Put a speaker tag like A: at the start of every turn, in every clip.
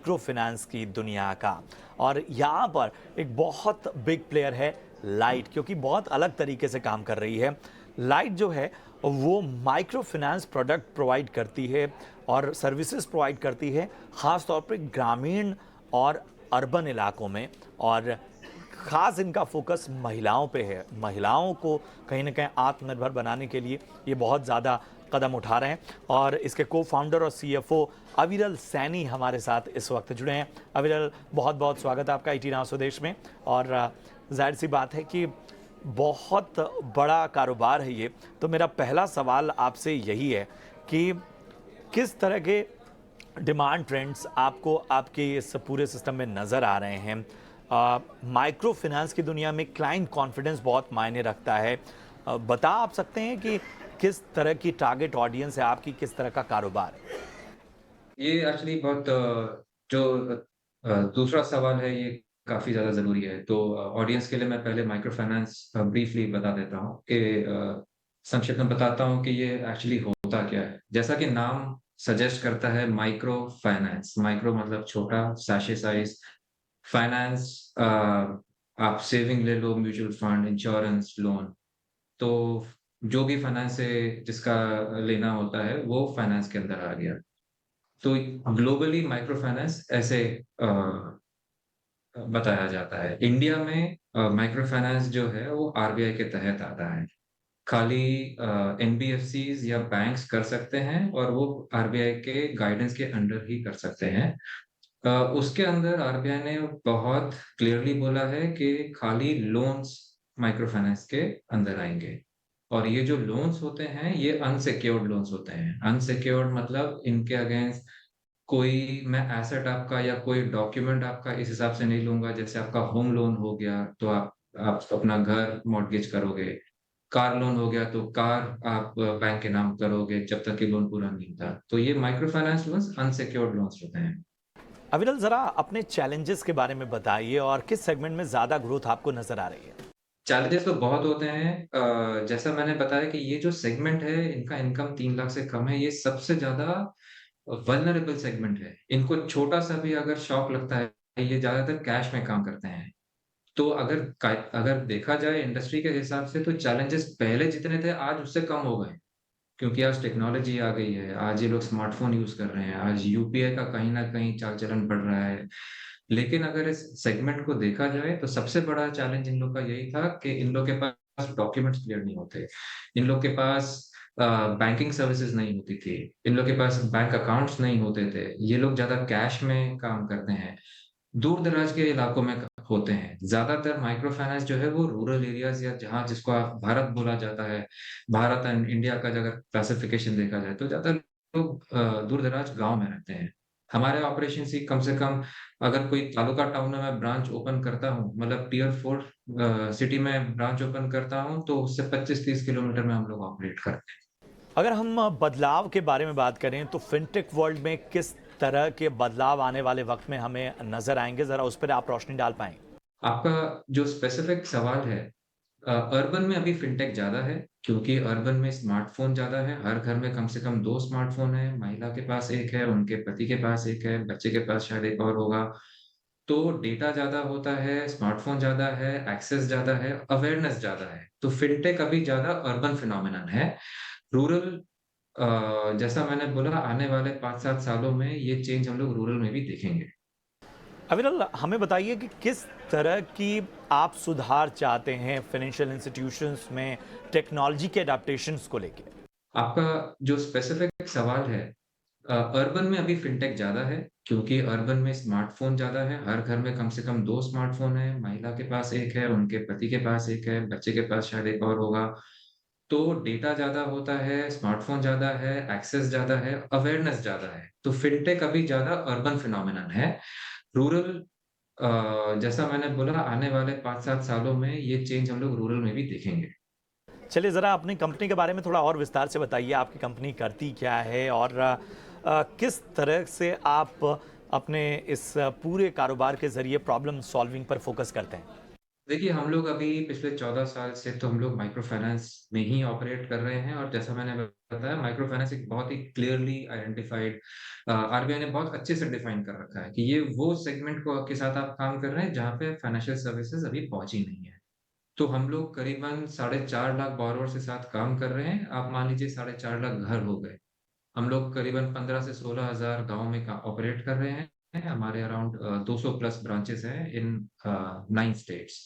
A: Micro finance की दुनिया का। और यहाँ पर एक बहुत बिग प्लेयर है लाइट, क्योंकि बहुत अलग तरीके से काम कर रही है। लाइट जो है वो माइक्रो फाइनेंस प्रोडक्ट प्रोवाइड करती है और सर्विसेज प्रोवाइड करती है, ख़ास तौर पे ग्रामीण और अर्बन इलाकों में। और ख़ास इनका फोकस महिलाओं पे है। महिलाओं को कहीं ना कहीं आत्मनिर्भर बनाने के लिए ये बहुत ज़्यादा कदम उठा रहे हैं। और इसके को फाउंडर और सीएफओ अविरल सैनी हमारे साथ इस वक्त जुड़े हैं। अविरल, बहुत बहुत स्वागत है आपका ईटी नाउ स्वदेश में। और जाहिर सी बात है कि बहुत बड़ा कारोबार है ये। तो मेरा पहला सवाल आपसे यही है कि किस तरह के डिमांड ट्रेंड्स आपको आपके इस पूरे सिस्टम में नज़र आ रहे हैं। माइक्रो फाइनेंस की दुनिया में क्लाइंट कॉन्फिडेंस बहुत मायने रखता है। बता आप सकते हैं कि किस तरह की टारगेट ऑडियंस है आपकी, किस तरह का कारोबार है?
B: ये एक्चुअली बहुत जो दूसरा सवाल है ये काफ़ी ज़्यादा ज़रूरी है। तो ऑडियंस के लिए मैं पहले माइक्रो फाइनेंस ब्रीफली बता देता हूँ कि संक्षिप्त में बताता हूँ कि ये एक्चुअली होता क्या है। जैसा कि नाम सजेस्ट करता है माइक्रो फाइनेंस, माइक्रो मतलब छोटा, सैशे साइज़, फाइनेंस आप सेविंग ले लो, म्यूचुअल फंड, इंश्योरेंस, लोन। तो जो भी फाइनेंस से जिसका लेना होता है वो फाइनेंस के अंदर आ गया। तो ग्लोबली माइक्रो फाइनेंस ऐसे बताया जाता है। इंडिया में माइक्रो फाइनेंस जो है वो आरबीआई के तहत आता है। खाली एनबीएफसीज़ या बैंक्स कर सकते हैं और वो आरबीआई के गाइडेंस के अंडर ही कर सकते हैं। उसके अंदर आरबीआई ने बहुत क्लियरली बोला है कि खाली लोन्स माइक्रो फाइनेंस के अंदर आएँगे। और ये जो लोन्स होते हैं, ये अनसिक्योर्ड लोन्स होते हैं। अनसिक्योर्ड मतलब इनके अगेंस्ट कोई मैं एसेट आपका या कोई डॉक्यूमेंट आपका इस हिसाब से नहीं लूँगा, जैसे आपका होम लोन हो गया, तो आप अपना घर मॉर्टगेज करोगे। कार लोन हो गया, तो कार आप बैंक के नाम करोगे जब तक कि लोन पूरा नहीं होता। तो ये micro finance loans unsecured loans होते हैं।
A: अविरल, ज़रा अपने चैलेंजेस के बारे में बताइए और किस सेगमेंट में ज़्यादा ग्रोथ आपको नज़र आ रही है?
B: चैलेंजेस तो बहुत होते हैं। जैसा मैंने बताया कि ये जो सेगमेंट है, इनका इनकम 3 लाख से कम है, ये सबसे ज़्यादा वल्नरेबल सेगमेंट है। इनको छोटा-सा भी अगर शॉक लगता है, ये ज़्यादातर कैश में काम करते हैं। तो अगर देखा जाए इंडस्ट्री के हिसाब से तो चैलेंजेस पहले जितने थे आज उससे कम हो गए। क्योंकि आज टेक्नोलॉजी आ गई है, आज ये लोग स्मार्टफ़ोन यूज़ कर रहे हैं, आज यूपीआई का कहीं न कहीं चाल-चलन बढ़ रहा है। लेकिन अगर इस सेगमेंट को देखा जाए तो सबसे बड़ा चैलेंज इन लोग का यही था कि इन लोग के पास डॉक्यूमेंट्स क्लियर नहीं होते। इन लोग के पास बैंकिंग सर्विसेज़ नहीं होती थी। इन लोग के पास बैंक अकाउंट्स नहीं होते थे। ये लोग ज़्यादा कैश में काम करते हैं। दूर-दराज के इलाकों में होते हैं। ज़्यादातर माइक्रो फाइनेंस जो है वो रूरल एरियाज़ या जहाँ जिसको भारत बोला जाता है, भारत एंड इंडिया का अगर क्लासिफिकेशन देखा जाए तो ज़्यादातर लोग दूर-दराज गाँव में रहते हैं। हमारे ऑपरेशंस ही कम से कम अगर कोई तालुका टाउन में मैं ब्रांच ओपन करता हूँ, मतलब टियर 4 सिटी में ब्रांच ओपन करता हूँ, तो उससे 25-30 किलोमीटर में हम लोग ऑपरेट करते हैं।
A: अगर हम बदलाव के बारे में बात करें तो फिनटेक वर्ल्ड में किस तरह के बदलाव आने वाले वक्त में हमें नज़र आएंगे, ज़रा उस पर आप रोशनी डाल पाएँ?
B: आपका जो स्पेसिफिक सवाल है अर्बन में अभी फिनटेक ज़्यादा है, क्योंकि अर्बन में स्मार्टफ़ोन ज़्यादा है, हर घर में कम से कम 2 स्मार्टफ़ोन हैं, महिला के पास 1 है, उनके पति के पास 1 है, बच्चे के पास शायद 1 और होगा। तो डेटा ज़्यादा होता है, स्मार्टफ़ोन ज़्यादा है, एक्सेस ज़्यादा है, अवेयरनेस ज़्यादा है, तो फिनटेक अभी ज़्यादा अर्बन फिनोमिनन है। रूरल जैसा मैंने बोला आने वाले 5-7 सालों में ये चेंज हम लोग रूरल में भी देखेंगे।
A: अविरल, हमें बताइए कि किस तरह की आप सुधार चाहते हैं फाइनेंशियल इंस्टीट्यूशंस में टेक्नोलॉजी के अडेप्टेशंस को लेके?
B: आपका जो स्पेसिफिक सवाल है अर्बन में अभी फिनटेक ज़्यादा है, क्योंकि अर्बन में स्मार्टफ़ोन ज़्यादा है, हर घर में कम से कम 2 स्मार्टफ़ोन हैं, महिला के पास 1 है, उनके पति के पास 1 है, बच्चे के पास शायद 1 और होगा। तो डेटा ज़्यादा होता है, स्मार्टफ़ोन ज़्यादा है, एक्सेस ज़्यादा है, अवेयरनेस ज़्यादा है, तो फिनटेक अभी ज़्यादा अर्बन फिनोमिनन है। रूरल जैसा मैंने बोला आने वाले 5-7 सालों में ये चेंज हम लोग रूरल में भी देखेंगे।
A: चलिए, ज़रा अपनी कंपनी के बारे में थोड़ा और विस्तार से बताइए। आपकी कंपनी करती क्या है और किस तरह से आप अपने इस पूरे कारोबार के ज़रिए प्रॉब्लम सॉल्विंग पर फोकस करते हैं?
B: देखिए, हम लोग अभी पिछले 14 साल से तो हम लोग माइक्रो फाइनेंस में ही ऑपरेट कर रहे हैं और जैसा मैंने बताया माइक्रो फाइनेंस एक बहुत ही क्लियरली आइडेंटिफाइड आरबीआई ने बहुत अच्छे से डिफाइन कर रखा है कि ये वो सेगमेंट को के साथ आप काम कर रहे हैं जहाँ पे फाइनेंशियल सर्विसेज अभी पहुँची नहीं है। तो हम लोग करीबन 4.5 लाख बोरोवर्स के साथ काम कर रहे हैं। आप मान लीजिए 4.5 लाख घर हो गए। हम लोग करीबन 15 से 16 हज़ार गाँव में का ऑपरेट कर रहे हैं। हमारे अराउंड 200 प्लस ब्रांचेस हैं इन 9 स्टेट्स।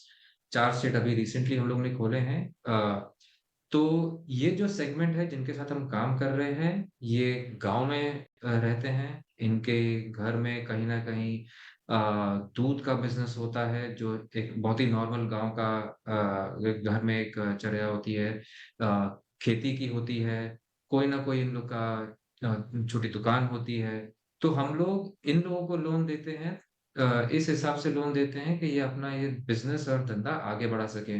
B: 4 स्टेट अभी रिसेंटली हम लोग ने खोले हैं। तो ये जो सेगमेंट है जिनके साथ हम काम कर रहे हैं, ये गाँव में रहते हैं। इनके घर में कहीं न कहीं दूध का बिज़नेस होता है जो एक बहुत ही नॉर्मल गाँव का एक घर में एक चर्या होती है। खेती की होती है, कोई ना कोई इन लोग का छोटी दुकान होती है। तो हम लोग इन लोगों को लोन देते हैं इस हिसाब से लोन देते हैं कि ये अपना ये बिज़नेस और धंधा आगे बढ़ा सकें।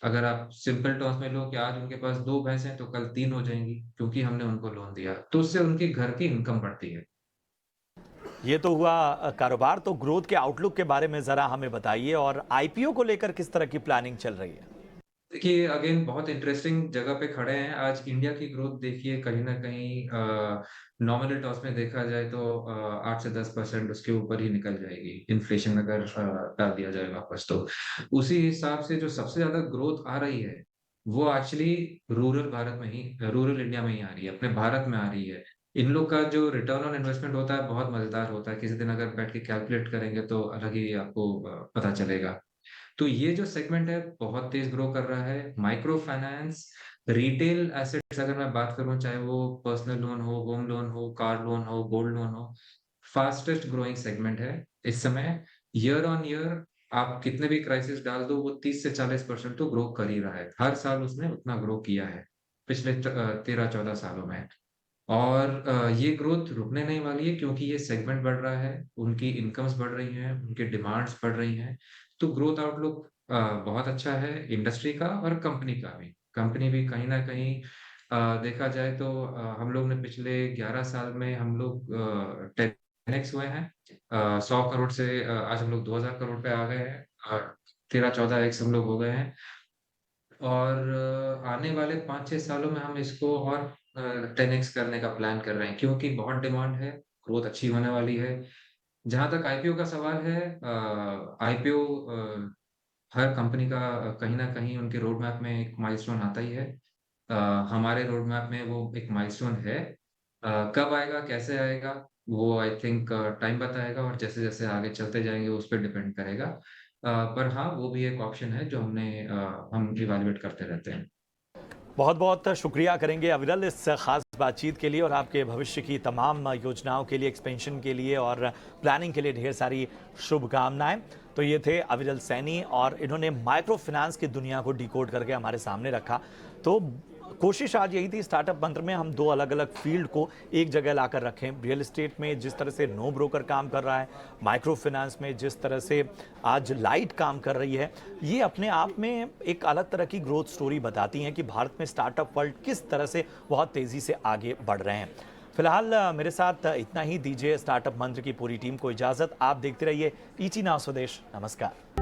B: अगर आप सिंपल टर्म्स में लो कि आज उनके पास 2 भैंस हैं तो कल 3 हो जाएँगी क्योंकि हमने उनको लोन दिया। तो उससे उनके घर की इनकम बढ़ती है।
A: ये तो हुआ कारोबार। तो ग्रोथ के आउटलुक के बारे में ज़रा हमें बताइए और आईपीओ को लेकर किस तरह की प्लानिंग चल रही है?
B: देखिए, अगेन बहुत इंटरेस्टिंग जगह पे खड़े हैं। आज इंडिया की ग्रोथ देखिए कहीं न कहीं नॉमिनल टर्म्स में देखा जाए तो 8 से 10% उसके ऊपर ही निकल जाएगी, इन्फ्लेशन अगर डाल दिया जाए वापस तो। उसी हिसाब से जो सबसे ज़्यादा ग्रोथ आ रही है, वो एक्चुअली रूरल इंडिया में ही आ रही है, अपने भारत में आ रही है। इन लोग का जो रिटर्न ऑन इन्वेस्टमेंट होता है, बहुत मज़ेदार होता है। किसी दिन अगर बैठ के कैलकुलेट करेंगे तो अलग ही आपको पता चलेगा। तो ये जो सेगमेंट है बहुत तेज ग्रो कर रहा है। माइक्रो फाइनेंस, रिटेल एसेट्स अगर मैं बात करूँ चाहे वो पर्सनल लोन हो, होम लोन हो, कार लोन हो, गोल्ड लोन हो, फास्टेस्ट ग्रोइंग सेगमेंट है इस समय। ईयर ऑन ईयर आप कितने भी क्राइसिस डाल दो वो 30 से 40% तो ग्रो कर ही रहा है। हर साल उसने उतना ग्रो किया है, पिछले 13-14 सालों में। और ये ग्रोथ रुकने नहीं वाली है क्योंकि ये सेगमेंट बढ़ रहा है, उनकी इनकम्स बढ़ रही हैं, उनकी डिमांड्स बढ़ रही हैं। तो ग्रोथ आउटलुक बहुत अच्छा है इंडस्ट्री का और कंपनी का भी। कंपनी भी कहीं न कहीं देखा जाए तो हम लोग ने पिछले 11 साल में हम लोग 10x हुए हैं। 100 करोड़ से आज हम लोग 2000 करोड़ पे आ गए हैं। 13-14 एक्स हम लोग हो गए हैं। और आने वाले 5-6 सालों में हम इसको और 10x करने का प्लान कर रहे हैं क्योंकि बहुत डिमांड है, ग्रोथ अच्छी होने वाली है। जहाँ तक आईपीओ का सवाल है आईपीओ हर कंपनी का कहीं न कहीं उनके रोड मैप में एक माइलस्टोन आता ही है। अ, हमारे रोड मैप में वो एक माइलस्टोन है। कब आएगा, कैसे आएगा, वो आई थिंक टाइम बताएगा और जैसे-जैसे आगे चलते जाएँगे उस पे डिपेंड करेगा। पर हाँ, वो भी एक ऑप्शन है जो हम इवैल्यूएट करते रहते हैं।
A: बहुत बहुत शुक्रिया करेंगे अविरल इस खास बातचीत के लिए और आपके भविष्य की तमाम योजनाओं के लिए, एक्सपेंशन के लिए और प्लानिंग के लिए ढेर सारी शुभकामनाएं। तो ये थे अविरल सैनी और इन्होंने माइक्रो फाइनेंस की दुनिया को डिकोड करके हमारे सामने रखा। तो कोशिश आज यही थी स्टार्टअप मंत्र में हम दो अलग अलग फील्ड को एक जगह लाकर रखें। रियल एस्टेट में जिस तरह से नो ब्रोकर काम कर रहा है, माइक्रो फाइनेंस में जिस तरह से आज लाइट काम कर रही है, ये अपने आप में एक अलग तरह की ग्रोथ स्टोरी बताती हैं कि भारत में स्टार्टअप वर्ल्ड किस तरह से बहुत तेज़ी से आगे बढ़ रहे हैं। फिलहाल मेरे साथ इतना ही। दीजिए स्टार्टअप मंत्र की पूरी टीम को इजाज़त। आप देखते रहिए ईटी नाउ स्वदेश। नमस्कार।